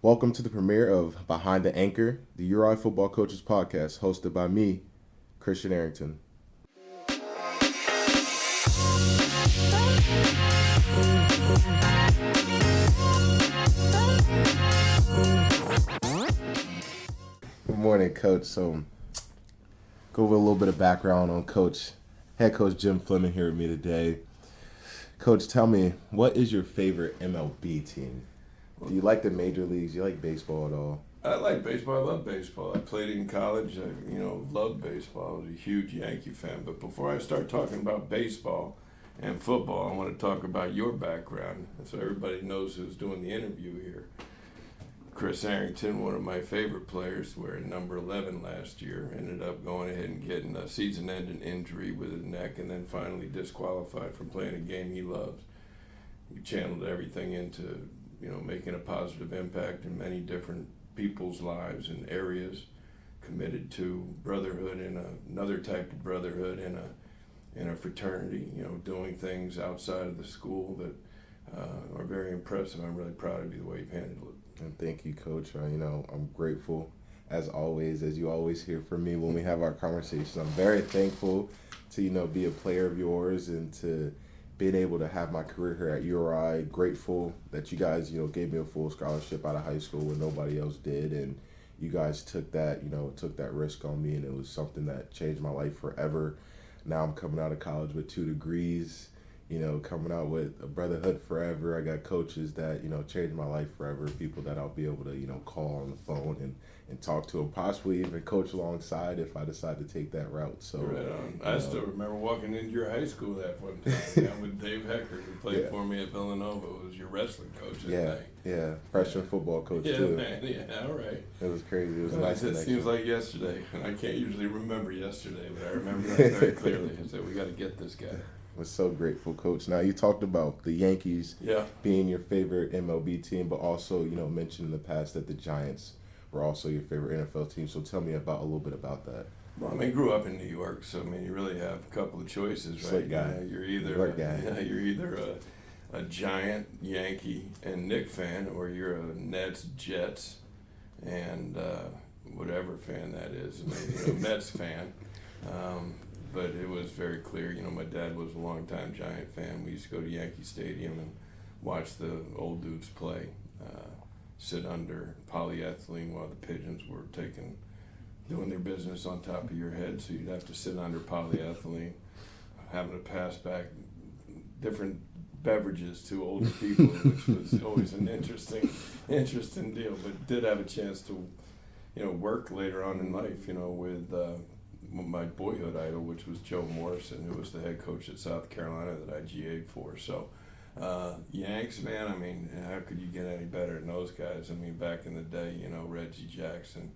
Welcome to the premiere of Behind the Anchor, the URI Football Coaches Podcast, hosted by me, Christian Arrington. Good morning, Coach. So, go over a little bit of background on Head Coach Jim Fleming here with me today. Coach, tell me, what is your favorite MLB team? Do you like the major leagues? Do you like baseball at all? I like baseball. I love baseball. I played in college. I loved baseball. I was a huge Yankee fan. But before I start talking about baseball and football, I want to talk about your background so everybody knows who's doing the interview here. Chris Arrington, one of my favorite players, wearing number 11 last year, ended up going ahead and getting a season-ending injury with his neck and then finally disqualified from playing a game he loves. He channeled everything into making a positive impact in many different people's lives and areas, committed to brotherhood and another type of brotherhood in a fraternity, doing things outside of the school that are very impressive. I'm really proud of you the way you've handled it. And thank you, Coach. I'm grateful, as always, as you always hear from me when we have our conversations. I'm very thankful to, be a player of yours and to being able to have my career here at URI. Grateful that you guys, gave me a full scholarship out of high school when nobody else did, and you guys took that risk on me, and it was something that changed my life forever. Now I'm coming out of college with 2 degrees, coming out with a brotherhood forever. I got coaches that, changed my life forever, people that I'll be able to, call on the phone and talk to, and possibly even coach alongside if I decide to take that route. So right on. I still remember walking into your high school that one time with Dave Hecker, who played for me at Villanova. It was your wrestling coach, I think. Yeah, freshman football coach too. Man, all right. It was crazy. It was a nice It connection. seems like yesterday, and I can't usually remember yesterday, but I remember that very clearly. I said, we got to get this guy. Was so grateful, Coach. Now, you talked about the Yankees being your favorite MLB team, but also, mentioned in the past that the Giants were also your favorite NFL team. So tell me a little bit about that. Well, I grew up in New York, so you really have a couple of choices, right? Slick guy. You're either a giant Yankee and Knick fan, or you're a Nets, Jets, and whatever fan that is. Mets fan. But it was very clear, my dad was a longtime Giant fan. We used to go to Yankee Stadium and watch the old dudes play, sit under polyethylene while the pigeons were doing their business on top of your head. So you'd have to sit under polyethylene, having to pass back different beverages to older people, which was always an interesting deal. But did have a chance to, work later on in life, with my boyhood idol, which was Joe Morrison, who was the head coach at South Carolina that I GA'd for. So, Yanks, man, how could you get any better than those guys? Back in the day, Reggie Jackson.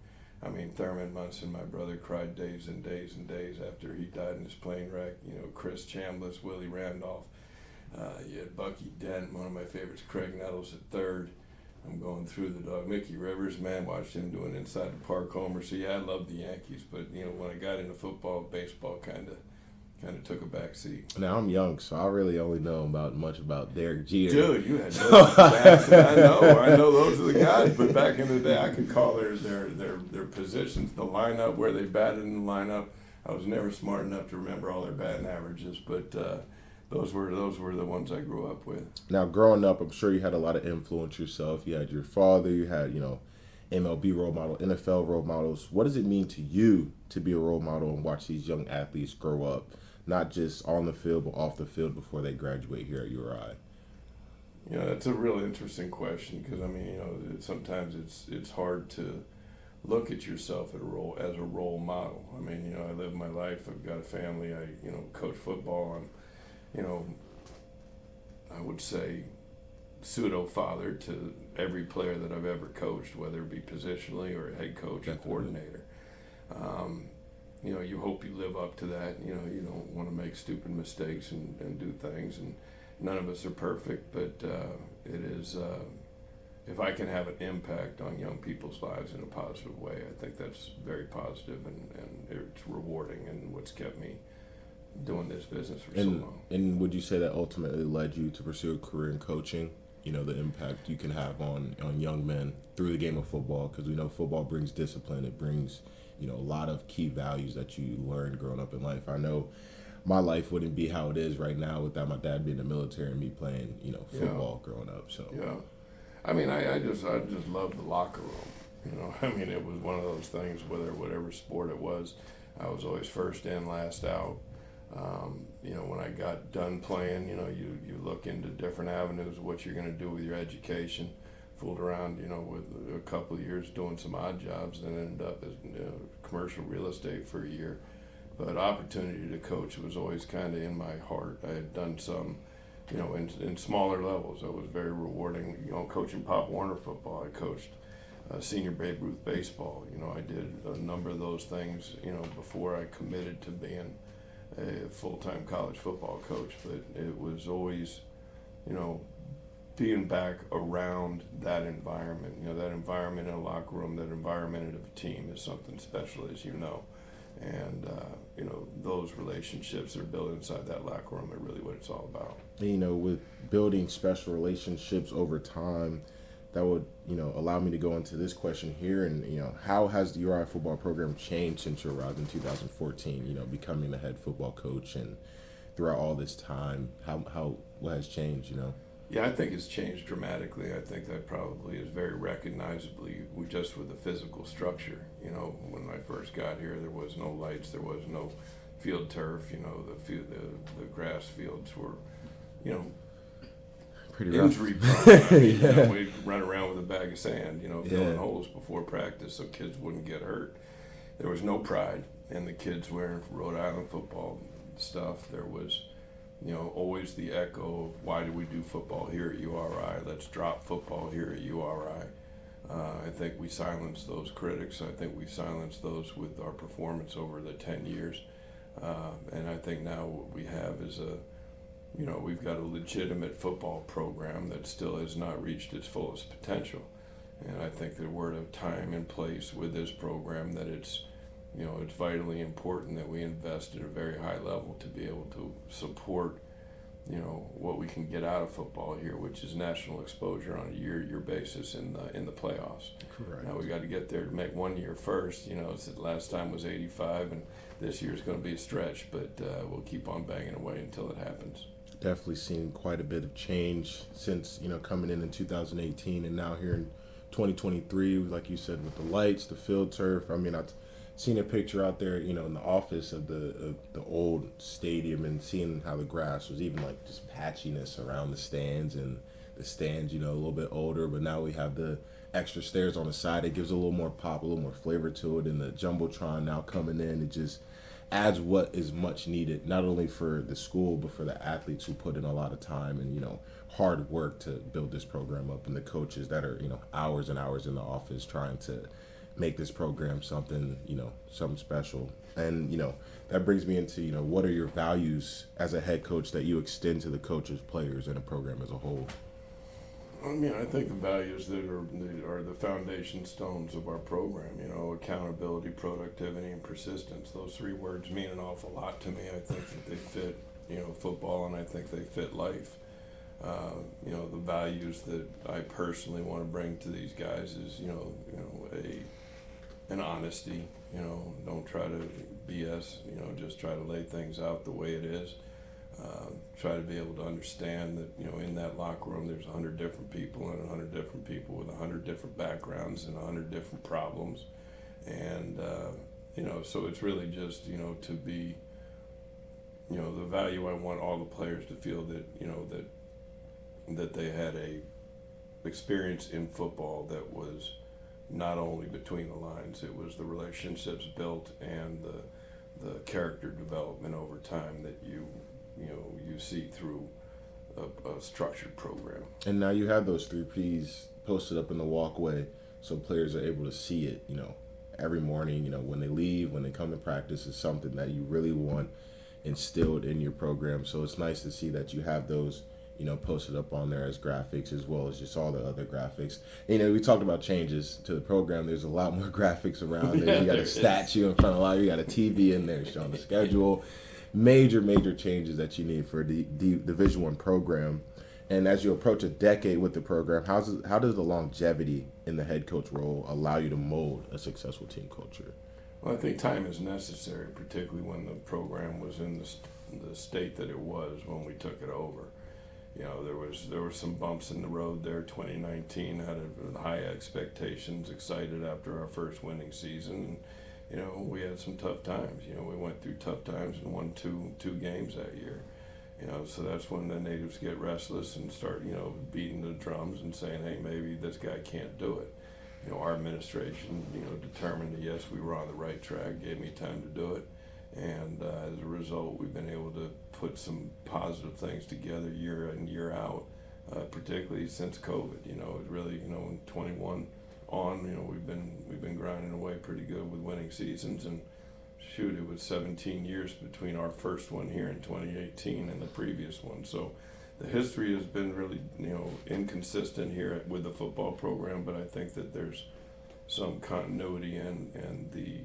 Thurman Munson, my brother, cried days and days and days after he died in his plane wreck. Chris Chambliss, Willie Randolph. You had Bucky Dent, one of my favorites, Craig Nettles at third. I'm going through the dog. Mickey Rivers, man, watched him doing inside the park homer. So I loved the Yankees, but when I got into football, baseball kind of took a back seat. Now I'm young, so I really only know much about Derek Jeter. Dude, you had no backs. I know those are the guys. But back in the day, I could call their positions, the lineup, where they batted in the lineup. I was never smart enough to remember all their batting averages, but those were the ones I grew up with. Now, growing up, I'm sure you had a lot of influence yourself. You had your father, you had, MLB role model, NFL role models. What does it mean to you to be a role model and watch these young athletes grow up, not just on the field, but off the field before they graduate here at URI? That's a real interesting question because, sometimes it's hard to look at yourself as a role model. I live my life. I've got a family. I, coach football. I would say pseudo-father to every player that I've ever coached, whether it be positionally or a head coach or coordinator. You hope you live up to that. You don't want to make stupid mistakes and do things, and none of us are perfect, but it is, if I can have an impact on young people's lives in a positive way, I think that's very positive and it's rewarding, and what's kept me doing this business for so long. And would you say that ultimately led you to pursue a career in coaching? the impact you can have on young men through the game of football, because we know football brings discipline. It brings, a lot of key values that you learn growing up in life. I know my life wouldn't be how it is right now without my dad being in the military and me playing, football growing up. So yeah, I mean, I just love the locker room. I mean, it was one of those things. Whatever sport it was, I was always first in, last out. When I got done playing, you look into different avenues of what you're going to do with your education. Fooled around, with a couple of years doing some odd jobs, then ended up as commercial real estate for a year. But opportunity to coach was always kind of in my heart. I had done some, in smaller levels. It was very rewarding, coaching Pop Warner football. I coached senior Babe Ruth baseball. I did a number of those things, before I committed to being a full-time college football coach. But it was always, being back around that environment, that environment in a locker room, that environment of a team is something special, as you know. And, those relationships that are built inside that locker room are really what it's all about. With building special relationships over time, that would, allow me to go into this question here. And, how has the URI football program changed since you arrived in 2014, becoming the head football coach, and throughout all this time, what has changed, Yeah, I think it's changed dramatically. I think that probably is very recognizably just with the physical structure. When I first got here, there was no lights, there was no field turf. The grass fields were, pretty injury rough. prone. Yeah. We'd run around with a bag of sand, filling holes before practice so kids wouldn't get hurt. There was no pride in the kids wearing Rhode Island football stuff. There was, always the echo of why do we do football here at URI? Let's drop football here at URI. I think we silenced those critics. I think we silenced those with our performance over the 10 years. And I think now what we have is we've got a legitimate football program that still has not reached its fullest potential. And I think that we're at a time and place with this program that it's vitally important that we invest at a very high level to be able to support, what we can get out of football here, which is national exposure on a year-to-year basis in the playoffs. Correct. Now we got to get there to make one year first. The last time was 85, and this year's going to be a stretch, but we'll keep on banging away until it happens. Definitely seen quite a bit of change since, coming in 2018 and now here in 2023, like you said, with the lights, the field turf. I mean, I've seen a picture out there, in the office of the old stadium, and seeing how the grass was even like just patchiness around the stands, and the stands, a little bit older, but now we have the extra stairs on the side. It gives a little more pop, a little more flavor to it, and the Jumbotron now coming in, it just adds what is much needed, not only for the school, but for the athletes who put in a lot of time and, hard work to build this program up, and the coaches that are, hours and hours in the office trying to make this program something, something special. And, that brings me into, what are your values as a head coach that you extend to the coaches, players, and the program as a whole? I mean, I think the values that are the foundation stones of our program, accountability, productivity, and persistence. Those three words mean an awful lot to me. I think that they fit, football, and I think they fit life. The values that I personally want to bring to these guys is, an honesty, don't try to BS, just try to lay things out the way it is. Try to be able to understand that, in that locker room there's 100 different people, and 100 different people with 100 different backgrounds and 100 different problems. And, so it's really just, to be, the value I want all the players to feel that, that they had a experience in football that was not only between the lines, it was the relationships built and the character development over time that you see through a structured program. And now you have those 3 Ps posted up in the walkway, so players are able to see it, every morning, when they leave, when they come to practice. Is something that you really want instilled in your program. So it's nice to see that you have those, posted up on there as graphics, as well as just all the other graphics. We talked about changes to the program. There's a lot more graphics around there. You got a statue in front of a lot. You got a TV in there showing the schedule. Major changes that you need for the Division I program. And as you approach a decade with the program, how does the longevity in the head coach role allow you to mold a successful team culture? Well, I think time is necessary, particularly when the program was in the state that it was when we took it over. You know, there were some bumps in the road there. 2019 had high expectations, excited after our first winning season. And, you know, we had some tough times. You know, we went through tough times and won two games that year. You know, so that's when the natives get restless and start, you know, beating the drums and saying, hey, maybe this guy can't do it. You know, our administration, you know, determined that, yes, we were on the right track, gave me time to do it. And as a result, we've been able to put some positive things together year in, year out, particularly since COVID. You know, it really, you know, in 21 on, you know, we've been grinding away pretty good with winning seasons. And shoot, it was 17 years between our first one here in 2018 and the previous one. So the history has been really, you know, inconsistent here with the football program, but I think that there's some continuity and the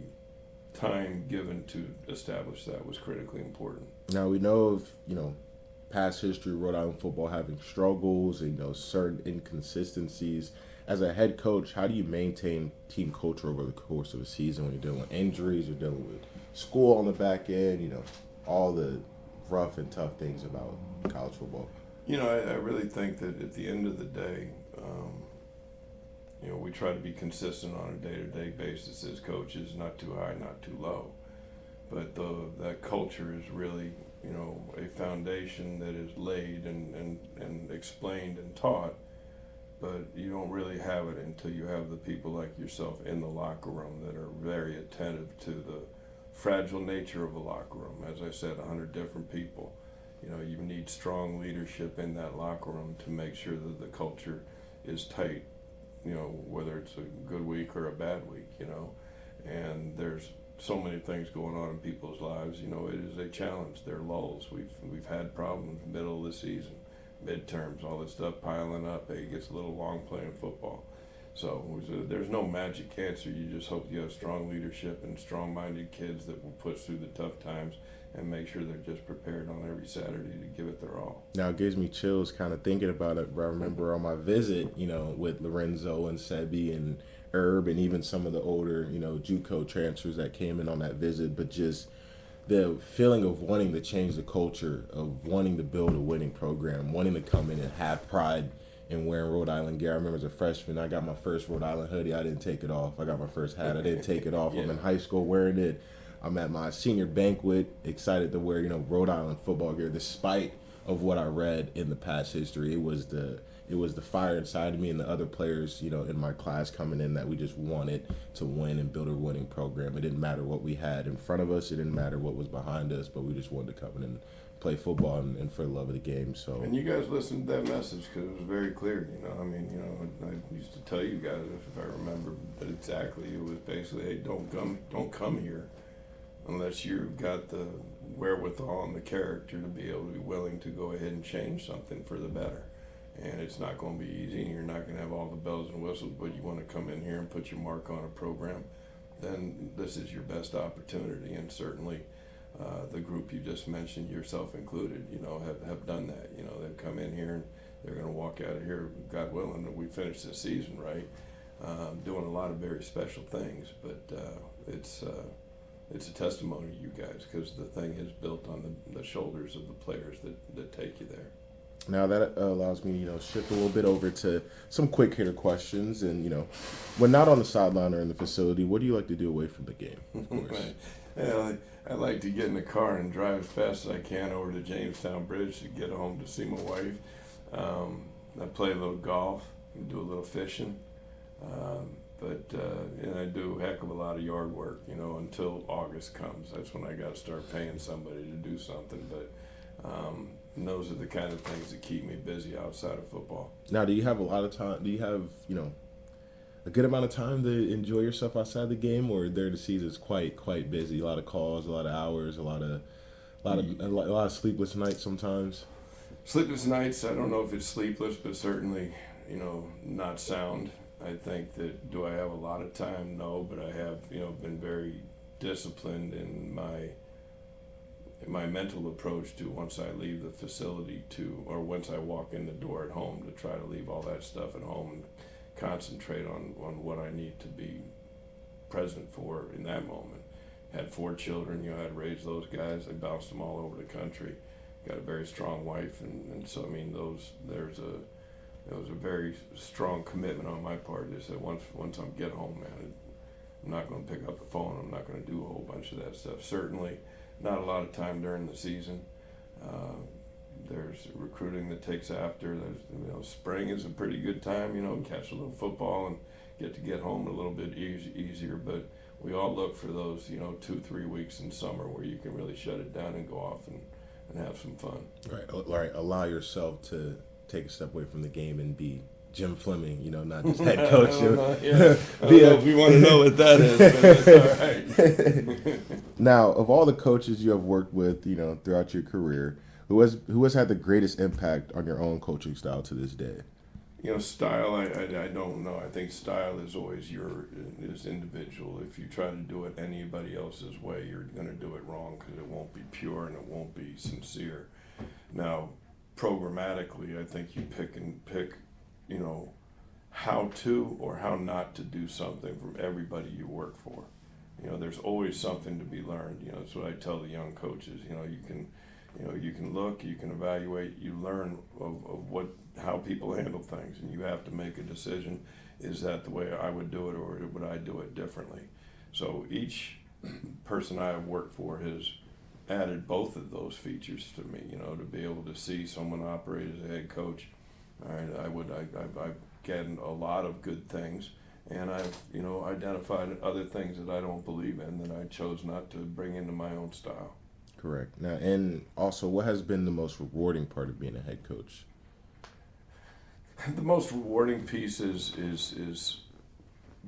time given to establish that was critically important. Now we know of, you know, past history, Rhode Island football having struggles and, you know, certain inconsistencies. As a head coach, how do you maintain team culture over the course of a season when you're dealing with injuries, you're dealing with school on the back end, you know, all the rough and tough things about college football? You know, I really think that at the end of the day, you know, we try to be consistent on a day-to-day basis as coaches, not too high, not too low. But that culture is really, you know, a foundation that is laid and explained and taught, but you don't really have it until you have the people like yourself in the locker room that are very attentive to the fragile nature of a locker room. As I said, 100 different people. You know, you need strong leadership in that locker room to make sure that the culture is tight, you know, whether it's a good week or a bad week, you know. And there's so many things going on in people's lives. You know, it is a challenge. There are lulls. We've had problems middle of the season, midterms, all this stuff piling up. Hey, it gets a little long playing football. So there's no magic answer. You just hope you have strong leadership and strong-minded kids that will push through the tough times and make sure they're just prepared on every Saturday to give it their all. Now, it gives me chills kind of thinking about it. I remember on my visit, you know, with Lorenzo and Sebi and Herb and even some of the older, you know, JUCO transfers that came in on that visit, but just the feeling of wanting to change the culture, of wanting to build a winning program, wanting to come in and have pride in wearing Rhode Island gear. I remember as a freshman, I got my first Rhode Island hoodie. I didn't take it off. I got my first hat. I didn't take it off. Yeah. I'm in high school wearing it. I'm at my senior banquet, excited to wear, you know, Rhode Island football gear, despite of what I read in the past history. It was the fire inside of me and the other players, you know, in my class coming in that we just wanted to win and build a winning program. It didn't matter what we had in front of us. It didn't matter what was behind us, but we just wanted to come in and play football and for the love of the game. So. And you guys listened to that message because it was very clear. You know, I mean, you know, I used to tell you guys, if I remember, but exactly, it was basically, hey, don't come here unless you've got the wherewithal and the character to be able to be willing to go ahead and change something for the better. And it's not going to be easy, and you're not going to have all the bells and whistles, but you want to come in here and put your mark on a program, then this is your best opportunity. And certainly the group you just mentioned, yourself included, you know, have done that. You know, they've come in here and they're going to walk out of here, God willing, that we finish this season right, doing a lot of very special things. But it's a testimony to you guys because the thing is built on the shoulders of the players that take you there. Now that allows me to, you know, shift a little bit over to some quick hitter questions. And, you know, when not on the sideline or in the facility, what do you like to do away from the game? Of course. Well, I like to get in the car and drive as fast as I can over to Jamestown Bridge to get home to see my wife. I play a little golf and do a little fishing. And I do a heck of a lot of yard work, you know, until August comes. That's when I got to start paying somebody to do something. But and those are the kind of things that keep me busy outside of football. Now, do you have a lot of time? Do you have, you know, a good amount of time to enjoy yourself outside the game, or there the season's quite busy? A lot of calls, a lot of hours, a lot of sleepless nights sometimes. Sleepless nights. I don't know if it's sleepless, but certainly, you know, not sound. I think that, do I have a lot of time? No, but I have, you know, been very disciplined in my my mental approach to once I leave the facility or once I walk in the door at home, to try to leave all that stuff at home and concentrate on what I need to be present for in that moment. Had 4 children, I had raised those guys. I bounced them all over the country. Got a very strong wife, and so I mean, there was a very strong commitment on my part. Is that once I get home, man, I'm not going to pick up the phone. I'm not going to do a whole bunch of that stuff. Certainly, not a lot of time during the season. There's recruiting that takes after. There's spring is a pretty good time. Catch a little football and get home a little bit easier. But we all look for those 2-3 weeks in summer where you can really shut it down and go off and have some fun. Right. Allow yourself to take a step away from the game and be Jim Fleming, not just head coach. I don't know if you want to know what that is, but it's all right. Now, of all the coaches you have worked with, throughout your career, who has had the greatest impact on your own coaching style to this day? Style, I don't know. I think style is always is individual. If you try to do it anybody else's way, you're going to do it wrong, because it won't be pure and it won't be sincere. Now, programmatically, I think you pick how to or how not to do something from everybody you work for. There's always something to be learned. That's what I tell the young coaches. You can look, you can evaluate, you learn of how people handle things, and you have to make a decision. Is that the way I would do it, or would I do it differently? So each person I have worked for has added both of those features to me, to be able to see someone operate as a head coach. All right, I've gotten a lot of good things, and I've, identified other things that I don't believe in that I chose not to bring into my own style. Correct. Now, and also, what has been the most rewarding part of being a head coach? The most rewarding piece is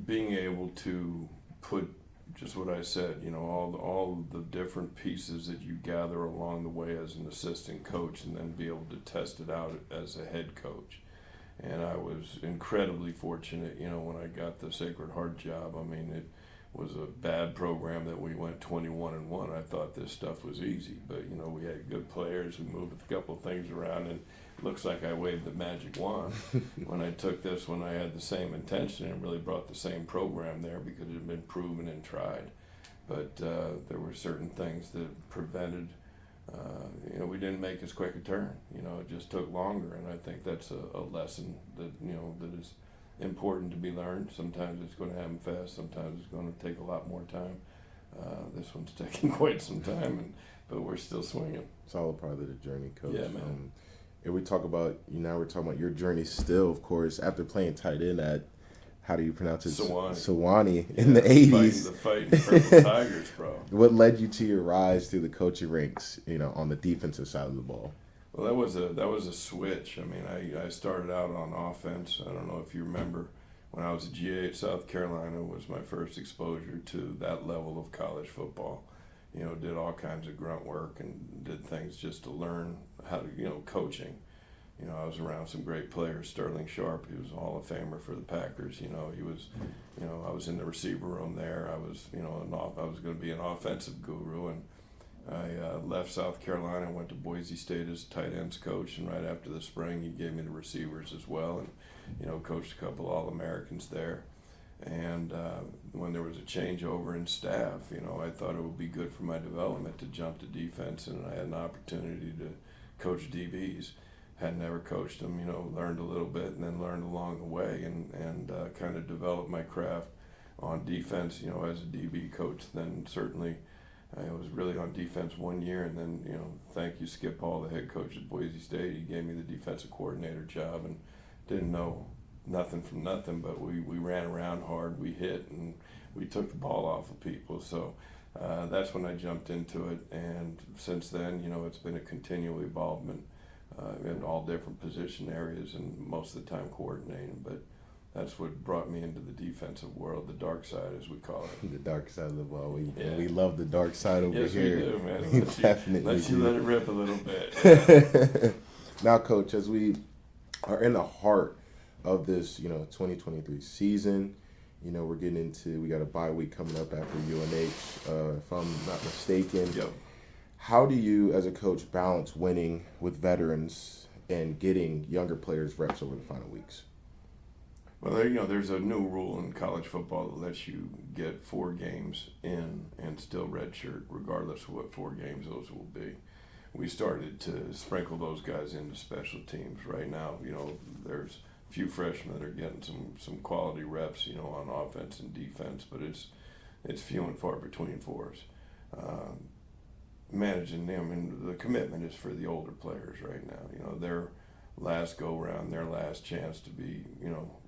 being able to put just what I said, all the different pieces that you gather along the way as an assistant coach, and then be able to test it out as a head coach. And I was incredibly fortunate, when I got the Sacred Heart job. I mean, it was a bad program that we went 21-1. I thought this stuff was easy, but we had good players. We moved a couple of things around, and it looks like I waved the magic wand. When I took this one, I had the same intention and really brought the same program there because it had been proven and tried. But there were certain things that prevented. We didn't make as quick a turn. It just took longer, and I think that's a lesson that that is important to be learned. Sometimes it's going to happen fast. Sometimes it's going to take a lot more time. This one's taking quite some time, but we're still swinging. It's all a part of the journey, Coach. Yeah, man. And we talk about we're talking about your journey still, of course, after playing tight end at, how do you pronounce it? Sewanee in the 80s. Fighting Purple Tigers, bro. What led you to your rise through the coaching ranks, on the defensive side of the ball? Well, that was a switch. I mean, I started out on offense. I don't know if you remember, when I was a GA at South Carolina was my first exposure to that level of college football. Did all kinds of grunt work and did things just to learn how to, coaching. I was around some great players. Sterling Sharp, he was a Hall of Famer for the Packers. He was, I was in the receiver room there. I was, I was going to be an offensive guru, and I left South Carolina and went to Boise State as tight ends coach. And right after the spring, he gave me the receivers as well, and coached a couple All-Americans there. And when there was a changeover in staff, I thought it would be good for my development to jump to defense, and I had an opportunity to coach DBs. Had never coached them, learned a little bit and then learned along the way, and kind of developed my craft on defense, as a DB coach. Then certainly I was really on defense 1 year, and then, thank you, Skip Hall, the head coach at Boise State. He gave me the defensive coordinator job, and didn't know nothing from nothing, but we ran around hard, we hit, and we took the ball off of people. So that's when I jumped into it, and since then, it's been a continual evolvement in all different position areas, and most of the time coordinating. But that's what brought me into the defensive world, the dark side, as we call it. The dark side of the ball. We love the dark side over here. Yes, we do, man. Let you let it rip a little bit. Yeah. Now, Coach, as we are in the heart of this, 2023 season, we're getting into, we got a bye week coming up after UNH, if I'm not mistaken. Yep. How do you, as a coach, balance winning with veterans and getting younger players reps over the final weeks? Well, there's a new rule in college football that lets you get 4 games in and still redshirt, regardless of what 4 games those will be. We started to sprinkle those guys into special teams. Right now, there's a few freshmen that are getting some quality reps, on offense and defense, but it's few and far between for us. Managing them, and the commitment is for the older players right now. Their last go round, their last chance to be,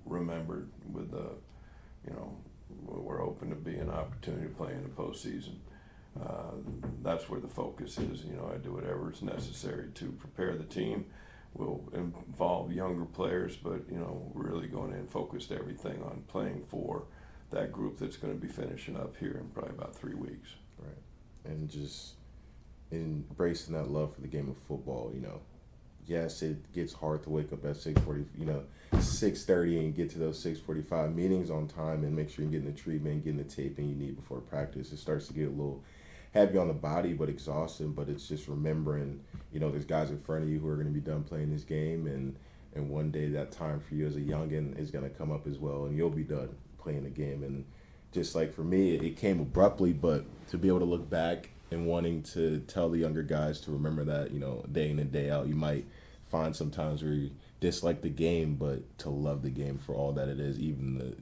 remembered with we're open to be an opportunity to play in the postseason. That's where the focus is. I do whatever is necessary to prepare the team. We'll involve younger players, but we're really going in focused everything on playing for that group that's going to be finishing up here in probably about 3 weeks. Right, and just embracing that love for the game of football. Yes, it gets hard to wake up at 6:30 and get to those 6:45 meetings on time and make sure you're getting the treatment, getting the taping you need before practice. It starts to get a little heavy on the body, but exhausting. But it's just remembering, there's guys in front of you who are going to be done playing this game, and one day that time for you as a youngin is going to come up as well, and you'll be done playing the game. And just like for me, it came abruptly, but to be able to look back and wanting to tell the younger guys to remember that, day in and day out, you might find sometimes where you dislike the game, but to love the game for all that it is, even the,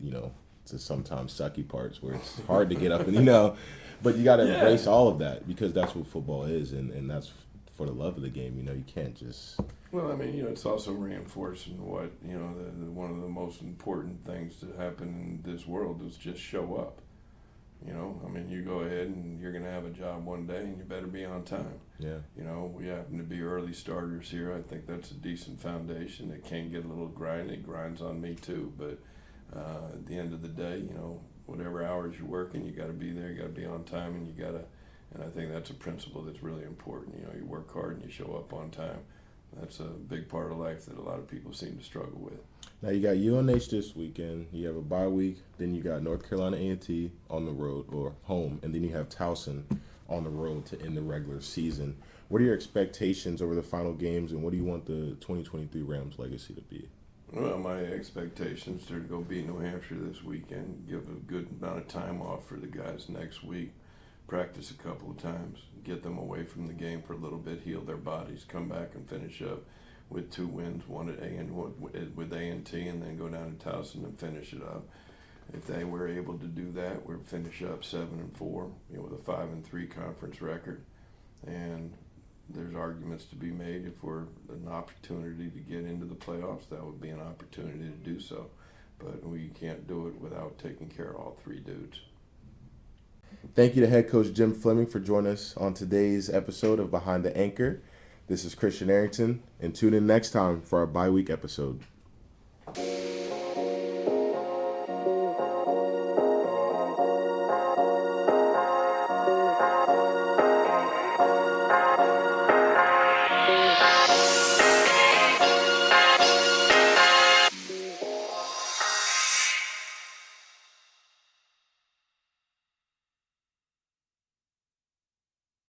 to sometimes sucky parts where it's hard to get up and, but you got to embrace all of that because that's what football is, and that's for the love of the game. You can't just... Well, it's also reinforcing what, one of the most important things to happen in this world is just show up. You go ahead and you're going to have a job one day and you better be on time. Yeah. We happen to be early starters here. I think that's a decent foundation. It can get a little grind. It grinds on me too. But at the end of the day, whatever hours you're working, you got to be there. You got to be on time, and I think that's a principle that's really important. You work hard and you show up on time. That's a big part of life that a lot of people seem to struggle with. Now you got UNH this weekend. You have a bye week. Then you got North Carolina A&T on the road or home, and then you have Towson on the road to end the regular season. What are your expectations over the final games, and what do you want the 2023 Rams legacy to be? Well, my expectations are to go beat New Hampshire this weekend, give a good amount of time off for the guys next week, practice a couple of times, get them away from the game for a little bit, heal their bodies, come back and finish up with 2 wins, one at with A&T, and then go down to Towson and finish it up. If they were able to do that, we'd finish up 7-4, with a 5-3 conference record. And there's arguments to be made if we're an opportunity to get into the playoffs, that would be an opportunity to do so. But we can't do it without taking care of all 3 dudes. Thank you to Head Coach Jim Fleming for joining us on today's episode of Behind the Anchor. This is Christian Arrington, and tune in next time for our bye week episode.